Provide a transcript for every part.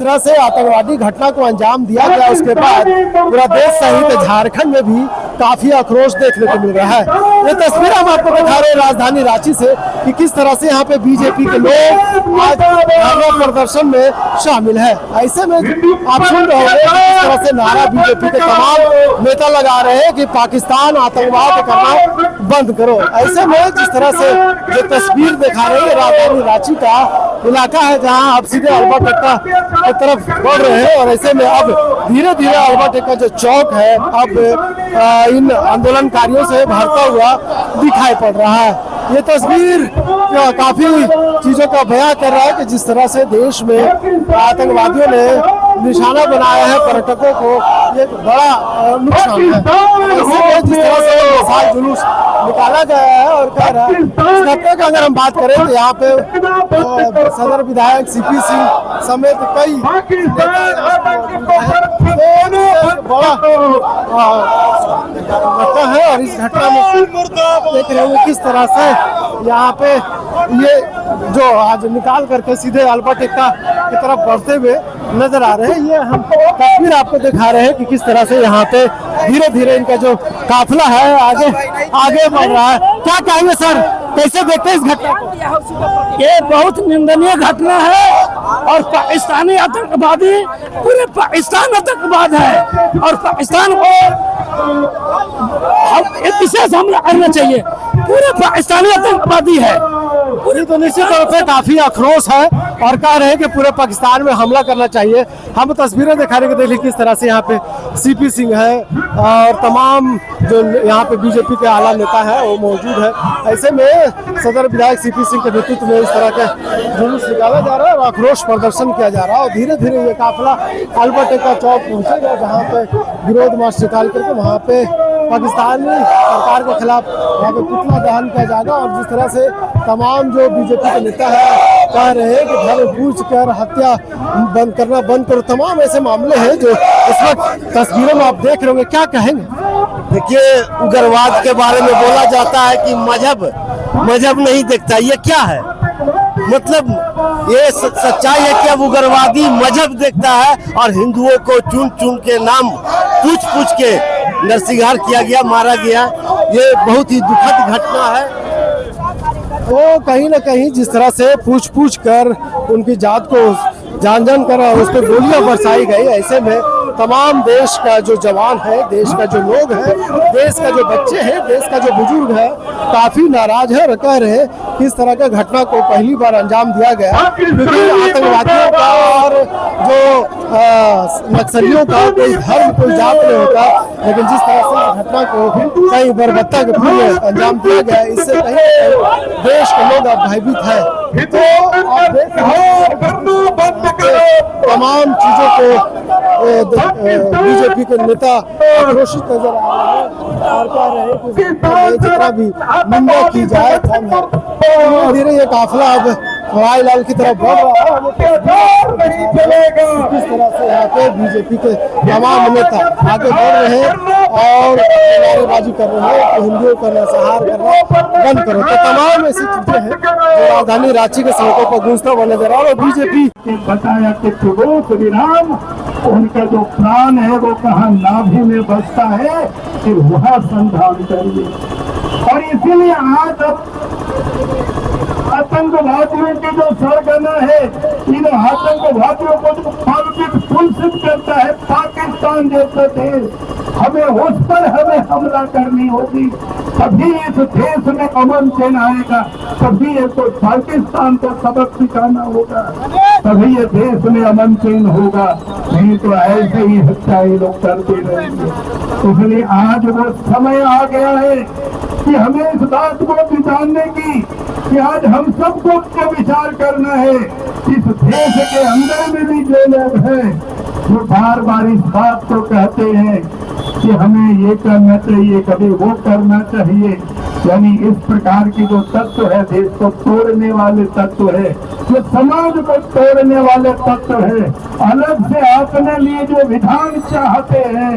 तरह से आतंकवादी घटना को अंजाम दिया गया उसके बाद पूरा देश सहित झारखंड में भी काफी आक्रोश देखने को मिल रहा है। ये तस्वीर हम आपको दिखा रहे हैं राजधानी रांची से कि किस तरह से यहाँ पे बीजेपी के लोग आज धरना प्रदर्शन में शामिल है। ऐसे में आप सुन रहे होंगे किस तरह से नारा बीजेपी के तमाम नेता लगा रहे हैं कि पाकिस्तान आतंकवाद करना बंद करो। ऐसे में जिस तरह से जो तस्वीर दिखा रहे हैं राजधानी रांची का इलाका है जहां आप सीधे अल्बर्ट एक्का की तरफ बढ़ रहे हैं और ऐसे में अब धीरे धीरे अल्बर्ट एक्का जो चौक है अब इन आंदोलनकारियों से भरता हुआ दिखाई पड़ रहा है। ये तस्वीर काफी चीजों का बयां कर रहा है कि जिस तरह से देश में आतंकवादियों ने निशाना बनाया है पर्यटकों को, ये बड़ा नुकसान है। जिस तरह से विशाल जुलूस निकाला गया है और कह रहा है इस घटना का अगर हम बात करें तो यहाँ पे सदर विधायक सीपी सिंह समेत कई बड़ा घटना है और इस घटना में देख रहे होंगे किस तरह से यहाँ पे ये जो आज निकाल करके सीधे अल्बर्ट एक्का की तरफ बढ़ते हुए नजर आ रहे हैं। ये हम तस्वीर आपको दिखा रहे हैं कि किस तरह से यहाँ पे धीरे धीरे इनका जो काफिला है आगे बढ़ रहा है। क्या कहेंगे सर, कैसे देखते हैं इस घटना को? ये बहुत निंदनीय घटना है और पाकिस्तानी आतंकवादी पूरे पाकिस्तान आतंकवाद है और पाकिस्तान को विशेष हमला करना चाहिए। पूरे पाकिस्तानी आतंकवादी है। पूरी तो निश्चित तौर पे काफी आक्रोश है और कह रहे हैं कि पूरे पाकिस्तान में हमला करना चाहिए। हम तस्वीरें दिखाने के देखिए किस तरह से यहाँ पे सीपी सिंह है और तमाम जो यहाँ पे बीजेपी के आला नेता है वो मौजूद है। ऐसे में सदर विधायक सीपी सिंह के नेतृत्व में इस तरह का जुलूस निकाला जा रहा है और आक्रोश प्रदर्शन किया जा रहा है और धीरे धीरे ये काफिला अल्बर्ट एक्का चौक पहुंचेगा जहाँ पे विरोध मार्च निकाल करके वहाँ पे पाकिस्तानी सरकार के खिलाफ वहाँ पे पुतला दहन किया जाएगा। और जिस तरह से तमाम जो बीजेपी के नेता है कह रहे हैं कि घर पूछ कर हत्या बंद करो, तमाम ऐसे मामले हैं जो इस वक्त तस्वीरों में आप देख रहे होंगे। क्या कहेंगे? देखिए, उग्रवाद के बारे में बोला जाता है कि मजहब नहीं देखता। ये क्या है? मतलब ये सच्चाई है कि अब उग्रवादी मजहब देखता है और हिंदुओं को चुन चुन के नाम पूछ के नरसंहार किया गया, मारा गया। ये बहुत ही दुखद घटना है। तो कहीं ना कहीं जिस तरह से पूछ कर उनकी जात को जान कर उस पर गोलियां बरसाई गई, ऐसे में तमाम देश का जो जवान है, देश का जो लोग है, देश का जो बच्चे हैं, देश का जो बुजुर्ग है काफी नाराज है और कह रहे हैं कि इस तरह का घटना को पहली बार अंजाम दिया गया क्योंकि आतंकवादियों का और जो नक्सलियों का कोई धर्म कोई जात नहीं होता, लेकिन जिस तरह से घटना को कई बर्बरता के पूरे अंजाम दिया गया इससे कहीं देश के लोग अब भयभीत है। तो आप देख तमाम चीजों को बीजेपी के नेता आक्रोशित नजर आ रहे हैं और कह रहे हैं कि जितना भी निंदा की जाए कम है। धीरे धीरे ये काफिला अब हवाई लाल की तरफ बढ़ रहा है। किस तरह से यहाँ पे बीजेपी के तमाम नेता आगे बढ़ रहे हैं और नारेबाजी कर रहे हैं कि हिंदुओं का नरसंहार करना बंद करो। तो तमाम ऐसी चीजें हैं जो राजधानी रांची के सड़कों पर गूंजता हुआ नजर आ रहा है। बीजेपी बताया कि श्री राम, उनका जो प्राण है वो कहाँ नाभि में बसता है, फिर वहाँ संधान करिए। और इसीलिए आज आतंकवादियों की जो सरगना है, इन आतंकवादियों को जो पुलसित करता है पाकिस्तान जैसा देश, हमें उस पर हमला करनी होगी, तभी इस देश में अमन चैन आएगा, तभी ये तो पाकिस्तान को सबक सिखाना होगा, तभी ये देश में अमन चैन होगा। नहीं तो ऐसे ही हत्याएं लोग करते रहेंगे। इसलिए आज वो समय आ गया है कि हमें इस बात को जानने की कि आज हम सबको विचार करना है। इस देश के अंदर में भी जो लोग हैं जो बार बार इस बात को कहते हैं कि हमें ये करना चाहिए, कभी वो करना चाहिए, यानी इस प्रकार की जो तत्व है, देश को तोड़ने वाले तत्व है, जो समाज को तोड़ने वाले तत्व है, अलग से अपने लिए जो विधान चाहते हैं,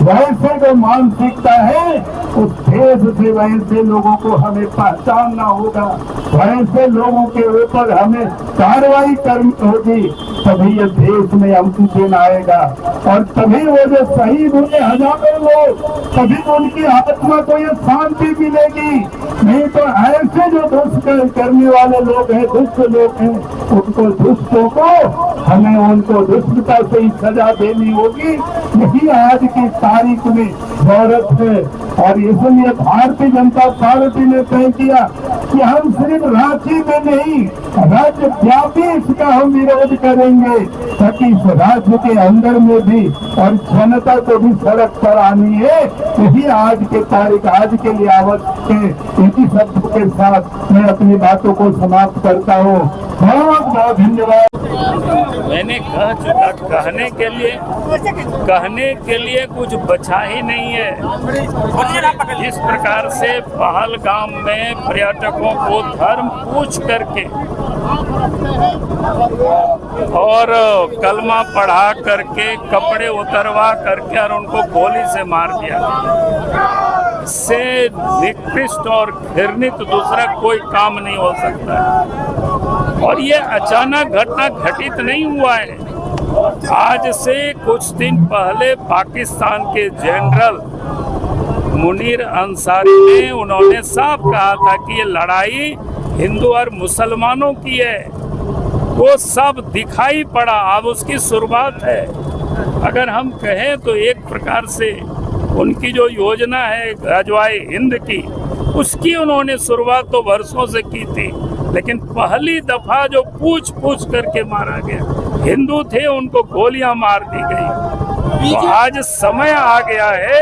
वैसे जो मानसिकता है उस देश से वैसे लोगों को हमें पहचानना होगा, वैसे लोगों के ऊपर हमें कार्रवाई करनी होगी, तभी ये देश में अमन दिन आएगा और तभी वो जो शहीद हुए हजारों लोग, तभी उनकी आत्मा को ये शांति मिलेगी। नहीं तो ऐसे जो दुष्ट करने वाले लोग हैं, दुष्ट लोग हैं, उनको दुष्टों को हमें उनको दुष्टता से ही सजा देनी होगी। यही आज की तारीख में जरूरत है और इसलिए भारतीय जनता पार्टी ने तय किया कि हम सिर्फ रांची में नहीं, राज्य व्यापी इसका हम विरोध करेंगे, ताकि इस राज्य के अंदर में भी और जनता को भी सड़क पर आनी है। यही आज के तारीख, आज के लिए आवश्यक है। इसी शब्दों के साथ मैं अपनी बातों को समाप्त करता हूँ। बहुत बहुत धन्यवाद। मैंने कह चुका, कहने के लिए कुछ बचा ही नहीं है। इस प्रकार से पहलगाम में पर्यटकों को धर्म पूछ करके और कलमा पढ़ा करके, कपड़े उतरवा करके और उनको गोली से मार दिया। इससे निकृष्ट और घृणित दूसरा कोई काम नहीं हो सकता है। और ये अचानक घटना घटित नहीं हुआ है। आज से कुछ दिन पहले पाकिस्तान के जनरल मुनीर अंसारी ने, उन्होंने साफ कहा था कि ये लड़ाई हिंदू और मुसलमानों की है। वो सब दिखाई पड़ा, अब उसकी शुरुआत है। अगर हम कहें तो एक प्रकार से उनकी जो योजना है गजवाए हिंद की, उसकी उन्होंने शुरुआत तो वर्षों से की थी, लेकिन पहली दफा जो पूछ करके मारा गया, हिंदू थे उनको गोलियां मार दी गई। तो आज समय आ गया है,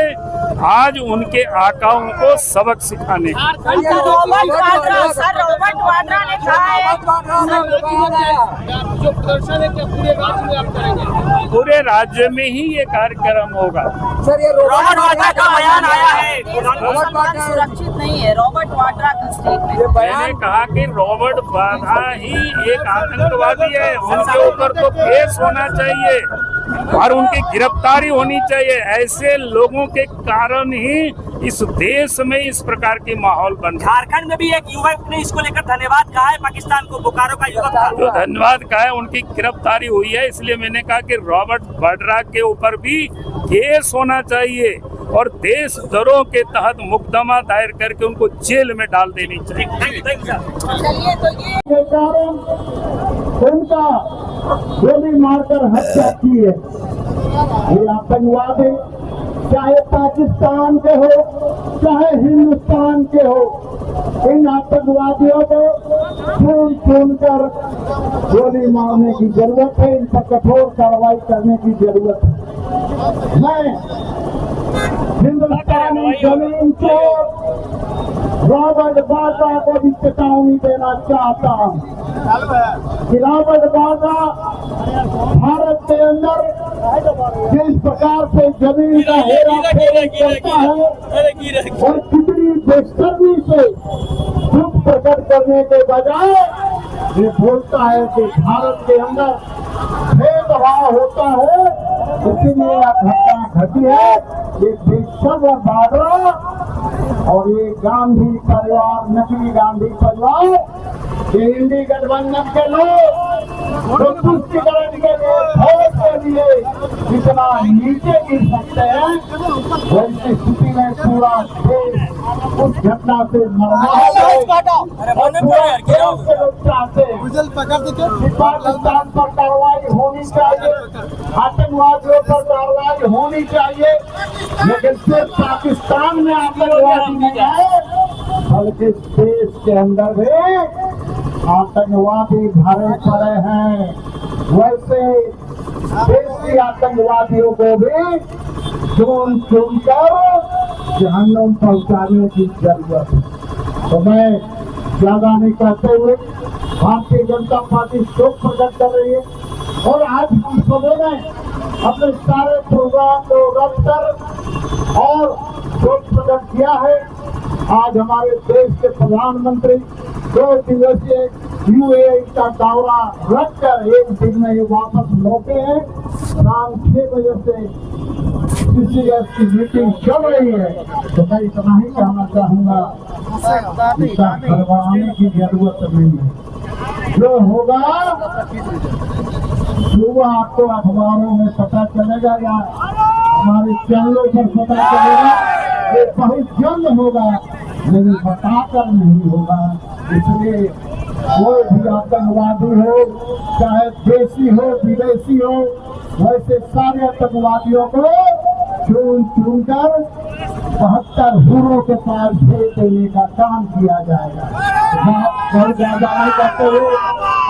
आज उनके आकाओं को सबक सिखाने की। जो प्रदर्शन है क्या पूरे राज्य में आप करेंगे? पूरे राज्य में ही ये कार्यक्रम होगा। सर, ये रॉबर्ट वाड्रा का बयान आया है, सुरक्षित नहीं है। रॉबर्ट वाड्रा का स्टेटमेंट, मैंने कहा कि रॉबर्ट वाड्रा ही एक आतंकवादी है, उनके ऊपर तो केस होना चाहिए और उनकी गिरफ्तारी होनी चाहिए। ऐसे लोगों के कारण ही इस देश में इस प्रकार की माहौल बन रहा है। झारखंड में भी एक युवक ने इसको लेकर धन्यवाद कहा है पाकिस्तान को, बोकारो का युवक था। जो धन्यवाद कहा है, उनकी गिरफ्तारी हुई है, इसलिए मैंने कहा कि रॉबर्ट वाड्रा के ऊपर भी केस होना चाहिए और देशद्रोह के तहत मुकदमा दायर करके उनको जेल में डाल देनी चाहिए। चलिए तो ये कारण उनका गोली मारकर हत्या की है। ये आतंकवादी चाहे पाकिस्तान के हो चाहे हिंदुस्तान के हो, इन आतंकवादियों को चुन कर गोली मारने की जरूरत है। इन पर कठोर कार्रवाई करने की जरूरत है। मैं हिंदुस्तानी जमीन को रॉबर्ट वाड्रा को भी चेतावनी देना चाहता हूँ कि रॉबर्ट वाड्रा भारत के अंदर जिस प्रकार से जमीन का हेरा फेरी करता है और कितनी बेशर्मी से दुख प्रकट करने के बजाय ये बोलता है कि भारत के अंदर भेदभाव होता है, इसीलिए घटना घटी है। ये बेशर्म वाड्रा और ये गांधी परिवार, नकली गांधी परिवार, ये इंडी गठबंधन के लोग तो तुष्टिकरण के लिए, वोट के लिए इतना नीचे गिर सकते हैं, वैसी स्थिति में पूरा देश उस घटना से मरना है। पाकिस्तान पर कार्रवाई होनी चाहिए, आतंकवादियों पर कार्रवाई होनी चाहिए, लेकिन सिर्फ पाकिस्तान में आतंकवादी नहीं है, बल्कि देश के अंदर भी आतंकवादी भरे पड़े हैं। वैसे देशी आतंकवादियों को भी चुन कर जहन्नुम पहुंचाने की जरूरत है। तो मैं ज्यादा नहीं कहते हुए भारतीय जनता पार्टी शोक प्रकट कर रही है और आज हम सबों ने अपने सारे प्रोग्राम को रद्द कर और शोक प्रकट किया है। आज हमारे देश के प्रधानमंत्री 2 दिवसीय UAE का दौरा रख कर 1 दिन में ही वापस लौटे हैं। शाम 6 बजे से सीसीएस की मीटिंग चल रही है, तो मैं इतना ही कहना चाहूंगा, इसका घबराने की जरूरत नहीं है। जो होगा सुबह आपको अखबारों में पता चलेगा या हमारे चैनलों पर पता चलेगा, ये बहुत जल्द होगा, लेकिन बताकर नहीं होगा। इसलिए कोई भी आतंकवादी हो, चाहे देशी हो विदेशी हो, वैसे सारे आतंकवादियों को चुन चुन कर 72 हुरों के पास भेज देने का काम किया जाएगा। बहुत ज्यादा नहीं करते हुए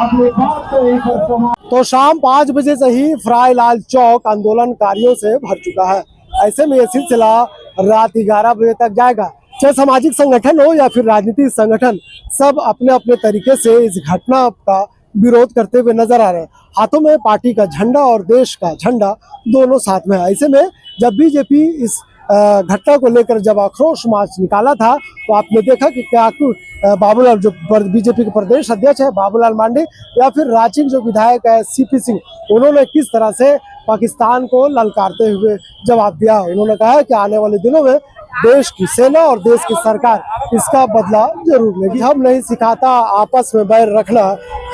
अपनी बात को एक तो शाम 5 बजे से ही फ्राईलाल चौक आंदोलनकारियों से भर चुका है। ऐसे में ये सिलसिला रात 11 बजे तक जाएगा। चाहे सामाजिक संगठन हो या फिर राजनीतिक संगठन, सब अपने अपने तरीके से इस घटना का विरोध करते हुए नजर आ रहे हैं। हाथों में पार्टी का झंडा और देश का झंडा दोनों साथ में है। ऐसे में जब बीजेपी इस घटना को लेकर जब आक्रोश मार्च निकाला था, तो आपने देखा कि क्या बाबूलाल, जो बीजेपी के प्रदेश अध्यक्ष है बाबूलाल मांडे, या फिर रांची के जो विधायक है सीपी सिंह, उन्होंने किस तरह से पाकिस्तान को ललकारते हुए जवाब दिया। उन्होंने कहा कि आने वाले दिनों में देश की सेना और देश की सरकार इसका बदला जरूर लेगी। हम नहीं सिखाता आपस में बैर रखना,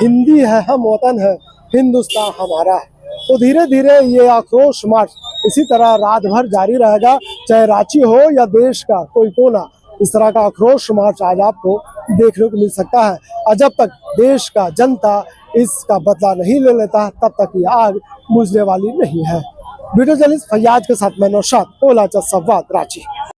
हिंदी है हम वतन है, हिंदुस्तान हमारा है। तो धीरे धीरे ये आक्रोश मार्च इसी तरह रात भर जारी रहेगा, चाहे रांची हो या देश का कोई कोना। इस तरह का आक्रोश मार्च आज आपको देखने को मिल सकता है। और जब तक देश का जनता इसका बदला नहीं ले लेता, तब तक ये आग बुझने वाली नहीं है। वीडियो जर्नलिस्ट फैयाज के साथ मैं नौशाद, ओला संवाद, रांची।